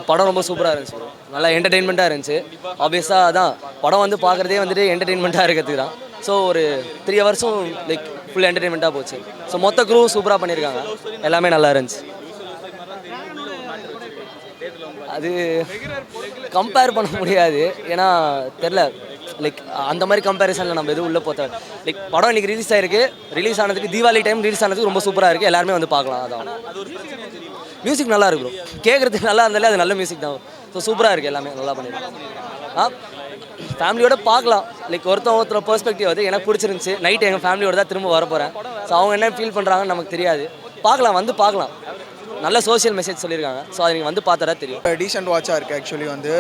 படம் ரொம்ப சூப்பராக இருந்துச்சு ப்ரோ. நல்லா என்டர்டெயின்மெண்ட்டாக இருந்துச்சு. ஆப்வியஸாக அதான் படம் வந்து பார்க்குறதே வந்துட்டு என்டர்டெயின்மெண்ட்டாக இருக்கிறதுக்கு தான். ஸோ ஒரு 3 ஹவர்ஸும் லைக் ஃபுல் என்டர்டெயின்மெண்ட்டாக போச்சு. ஸோ மொத்த குரூவும் சூப்பராக பண்ணியிருக்காங்க. எல்லாமே நல்லா இருந்துச்சு. அது கம்பேர் பண்ண முடியாது. ஏன்னா தெரில லைக் அந்த மாதிரி கம்பேரிசனில் நம்ம எதுவும் உள்ளே போத்த லைக் படம் இன்றைக்கி ரிலீஸ் ஆகிருக்கு. ரிலீஸ் ஆனதுக்கு தீபாவளி டைம் ரிலீஸ் ஆனதுக்கு ரொம்ப சூப்பராக இருக்குது. எல்லாருமே வந்து பார்க்கலாம். அதான் மியூசிக் நல்லா இருக்கு ப்ரோ. கேட்குறதுக்கு நல்லா இருந்தாலே அது நல்ல மியூசிக் தான். ஸோ சூப்பராக இருக்குது. எல்லாமே நல்லா பண்ணியிருக்கேன். ஃபேமிலியோட பார்க்கலாம். லைக் ஒருத்தர் பெர்ஸ்பெக்டிவ் அது எனக்கு பிடிச்சிருந்துச்சி. நைட்டு எங்கள் ஃபேமிலியோட தான் திரும்ப வர போகிறேன். ஸோ அவங்க என்ன ஃபீல் பண்ணுறாங்கன்னு நமக்கு தெரியாது. பார்க்கலாம், வந்து பார்க்கலாம். நல்ல சோஷியல் மெசேஜ் சொல்லியிருக்காங்க. ஸோ அதை நீங்கள் வந்து பார்த்தா தெரியும். டீசென்ட் வாட்சாக இருக்குது. ஆக்சுவலி வந்து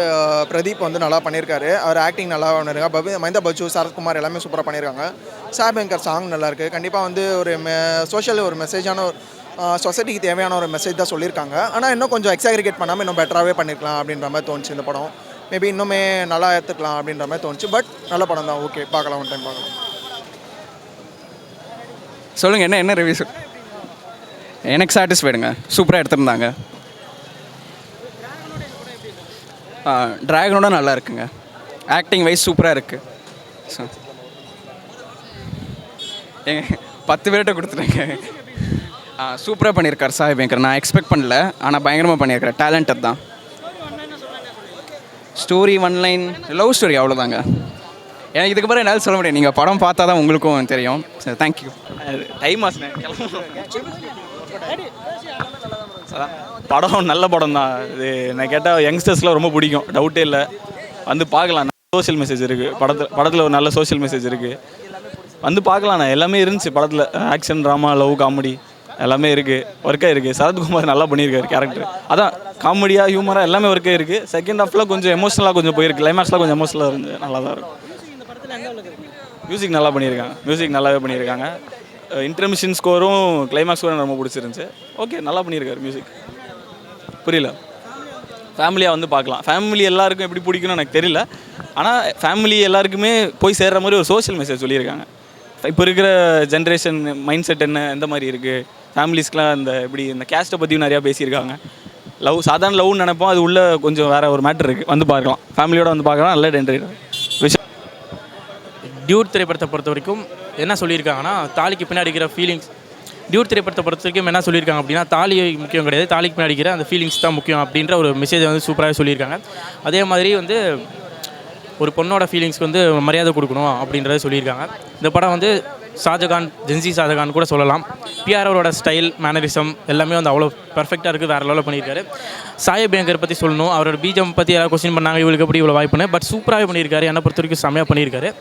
பிரதீப் வந்து நல்லா பண்ணியிருக்காரு. அவர் ஆக்டிங் நல்லா பண்ணியிருக்காங்க. மைந்தா பச்சு, சரத்குமார் எல்லாமே சூப்பராக பண்ணியிருக்காங்க. சாபங்கர் சாங் நல்லாயிருக்கு. கண்டிப்பாக வந்து ஒரு சோஷியல் ஒரு மெசேஜான ஒரு சொசைட்டிக்கு தேவையான ஒரு மெசேஜ் தான் சொல்லியிருக்காங்க. ஆனால் இன்னும் கொஞ்சம் எக்ஸாக்ரிகேட் பண்ணாமல் இன்னும் பெட்டராகவே பண்ணியிருக்கலாம் அப்படின்ற மாதிரி தோணுச்சு. இந்த படம் மேபி இன்னுமே நல்லா எடுத்துக்கலாம் அப்படின்ற மாதிரி தோணுச்சு. பட் நல்ல படம் தான். ஓகே, பார்க்கலாம், ஒன் டைம் பார்க்கலாம். சொல்லுங்கள், என்ன ரிவ்யூ எனக்கு சாட்டிஸ்ஃபைடுங்க. சூப்பராக எடுத்திருந்தாங்க. ட்ராகனோட நல்லா இருக்குங்க. ஆக்டிங் வைஸ் சூப்பராக இருக்குது. ஸோ எங்க 10 பேர்கிட்ட கொடுத்துட்டேங்க. சூப்பராக பண்ணியிருக்கார் சாய் பேங்கர். நான் எக்ஸ்பெக்ட் பண்ணல, ஆனால் பயங்கரமாக பண்ணியிருக்கார். டேலண்டட் தான். ஸ்டோரி 1 லைன் லவ் ஸ்டோரி, அவ்வளோதாங்க. எனக்கு இதுக்கு பிறகு என்னால் சொல்ல முடியாது. நீங்கள் படம் பார்த்தா தான் உங்களுக்கும் தெரியும். சரி, தேங்க்யூ. டைம் ஆச்சுண்ணே. படம் நல்ல படம் தான். இது நான் கேட்டால் யங்ஸ்டர்ஸ்லாம் ரொம்ப பிடிக்கும், டவுட்டே இல்லை. வந்து பார்க்கலாம். சோஷியல் மெசேஜ் இருக்குது படத்தில் ஒரு நல்ல சோஷியல் மெசேஜ் இருக்குது. வந்து பார்க்கலாண்ணா. எல்லாமே இருந்துச்சு படத்தில். ஆக்ஷன், ட்ராமா, லவ், காமெடி எல்லாமே இருக்குது. ஒர்க்காக இருக்குது. சரத்குமார் நல்லா பண்ணியிருக்காரு கேரக்டர். அதான் காமெடியாக ஹியூமராக எல்லாமே ஒர்க்காக இருக்குது. செகண்ட் ஹாஃபில் கொஞ்சம் எமோஷனலாக கொஞ்சம் போயிருக்கு. கிளைமேக்ஸ்லாம் கொஞ்சம் எமோஷனலாக இருந்துச்சு. நல்லா தான் இருக்கும். மியூசிக் நல்லா பண்ணியிருக்காங்க. மியூசிக் நல்லாவே பண்ணியிருக்காங்க. இன்டர்மிஷன் ஸ்கோரும் கிளைமேக்ஸ் ஸ்கோரும் ரொம்ப பிடிச்சிருந்துச்சு. ஓகே, நல்லா பண்ணியிருக்காரு மியூசிக். புரியல. ஃபேமிலியாக வந்து பார்க்கலாம். ஃபேமிலி எல்லாருக்கும் எப்படி பிடிக்கணும்னு எனக்கு தெரியல. ஆனால் ஃபேமிலி எல்லாருக்குமே போய் சேர்கிற மாதிரி ஒரு சோஷியல் மெசேஜ் சொல்லியிருக்காங்க. இப்போ இருக்கிற ஜென்ரேஷன் மைண்ட் செட் என்ன, எந்த மாதிரி இருக்குது, ஃபேமிலிஸ்க்கெலாம் இந்த இப்படி இந்த கேஸ்ட்டை பற்றியும் நிறையா பேசியிருக்காங்க. லவ் சாதாரண லவ்னு நினைப்போம், அது உள்ளே கொஞ்சம் வேறு ஒரு மேட்ரு இருக்குது. வந்து பார்க்கலாம், ஃபேமிலியோடு வந்து பார்க்கலாம். நல்ல விஷயம். டியூட் திரைப்படத்தை பொறுத்த வரைக்கும் என்ன சொல்லியிருக்காங்கன்னா, தாலிக்கு பின்னாடி இருக்கிற ஃபீலிங்ஸ். டியூட் திரைப்படத்தை பொறுத்த வரைக்கும் என்ன சொல்லியிருக்காங்க அப்படின்னா, தாலி முக்கியம் கிடையாது, தாலிக்கு பின்னாடி இருக்கிற அந்த ஃபீலிங்ஸ் தான் முக்கியம் அப்படின்ற ஒரு மெசேஜை வந்து சூப்பராக சொல்லியிருக்காங்க. அதே மாதிரி வந்து ஒரு பொண்ணோட ஃபீலிங்ஸ்க்கு வந்து மரியாதை கொடுக்கணும் அப்படின்றத சொல்லியிருக்காங்க. இந்த படம் வந்து ஷாஜகான், ஜென்சி ஷாஜகான் கூட சொல்லலாம். பிஆர் அவரோட ஸ்டைல், மேனரிசம் எல்லாமே வந்து அவ்வளோ பர்ஃபெக்டாக இருக்குது. வேறு லெவலில் பண்ணியிருக்காரு. சாய் பேங்கர் பற்றி சொல்லணும். அவரோட பீஜம் பற்றி யாராவது கொஸ்டின் பண்ணாங்க, இவளுக்கு எப்படி இவ்வளோ வாய்ப்புன்னு. பட் சூப்பராகவே பண்ணியிருக்காரு. என்னை பொறுத்த வரைக்கும் செம்மையாக பண்ணியிருக்காரு.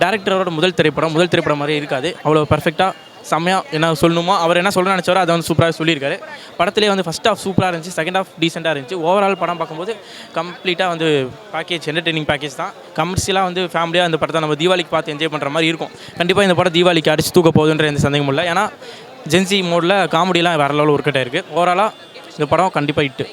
டேரக்டரோட முதல் திரைப்படம் மாதிரி இருக்காது. அவ்வளோ பர்ஃபெக்டாக செம்மையாக என்ன சொல்லணுமோ அவர் என்ன சொல்ல நினச்சாரோ அதை வந்து சூப்பராக சொல்லியிருக்காரு. படத்துலேயே வந்து ஃபஸ்ட் ஹாஃப் சூப்பராக இருந்துச்சு, செகண்ட் ஹாஃப் டீசெண்டாக இருந்துச்சு. ஓவரால் படம் பார்க்கும்போது கம்ப்ளீட்டாக வந்து பேக்கேஜ், என்டர்டெய்னிங் பேக்கேஜ் தான். கமர்ஷியலாக வந்து ஃபேமிலியாக இந்த படத்தை நம்ம தீபாவளிக்கு பார்த்து என்ஜாய் பண்ணுற மாதிரி இருக்கும். கண்டிப்பாக இந்த படம் தீபாவளிக்கு அடிச்சு தூக்க போகுதுன்ற எந்த சந்தேகமும் இல்லை. ஏன்னா ஜென்சி மோடில் காமெடிலாம் வேறு லெவலில் ஒர்க் அவுட் ஆயிருக்கு. ஓவராலாக இந்த படம் கண்டிப்பாக ஹிட்டு.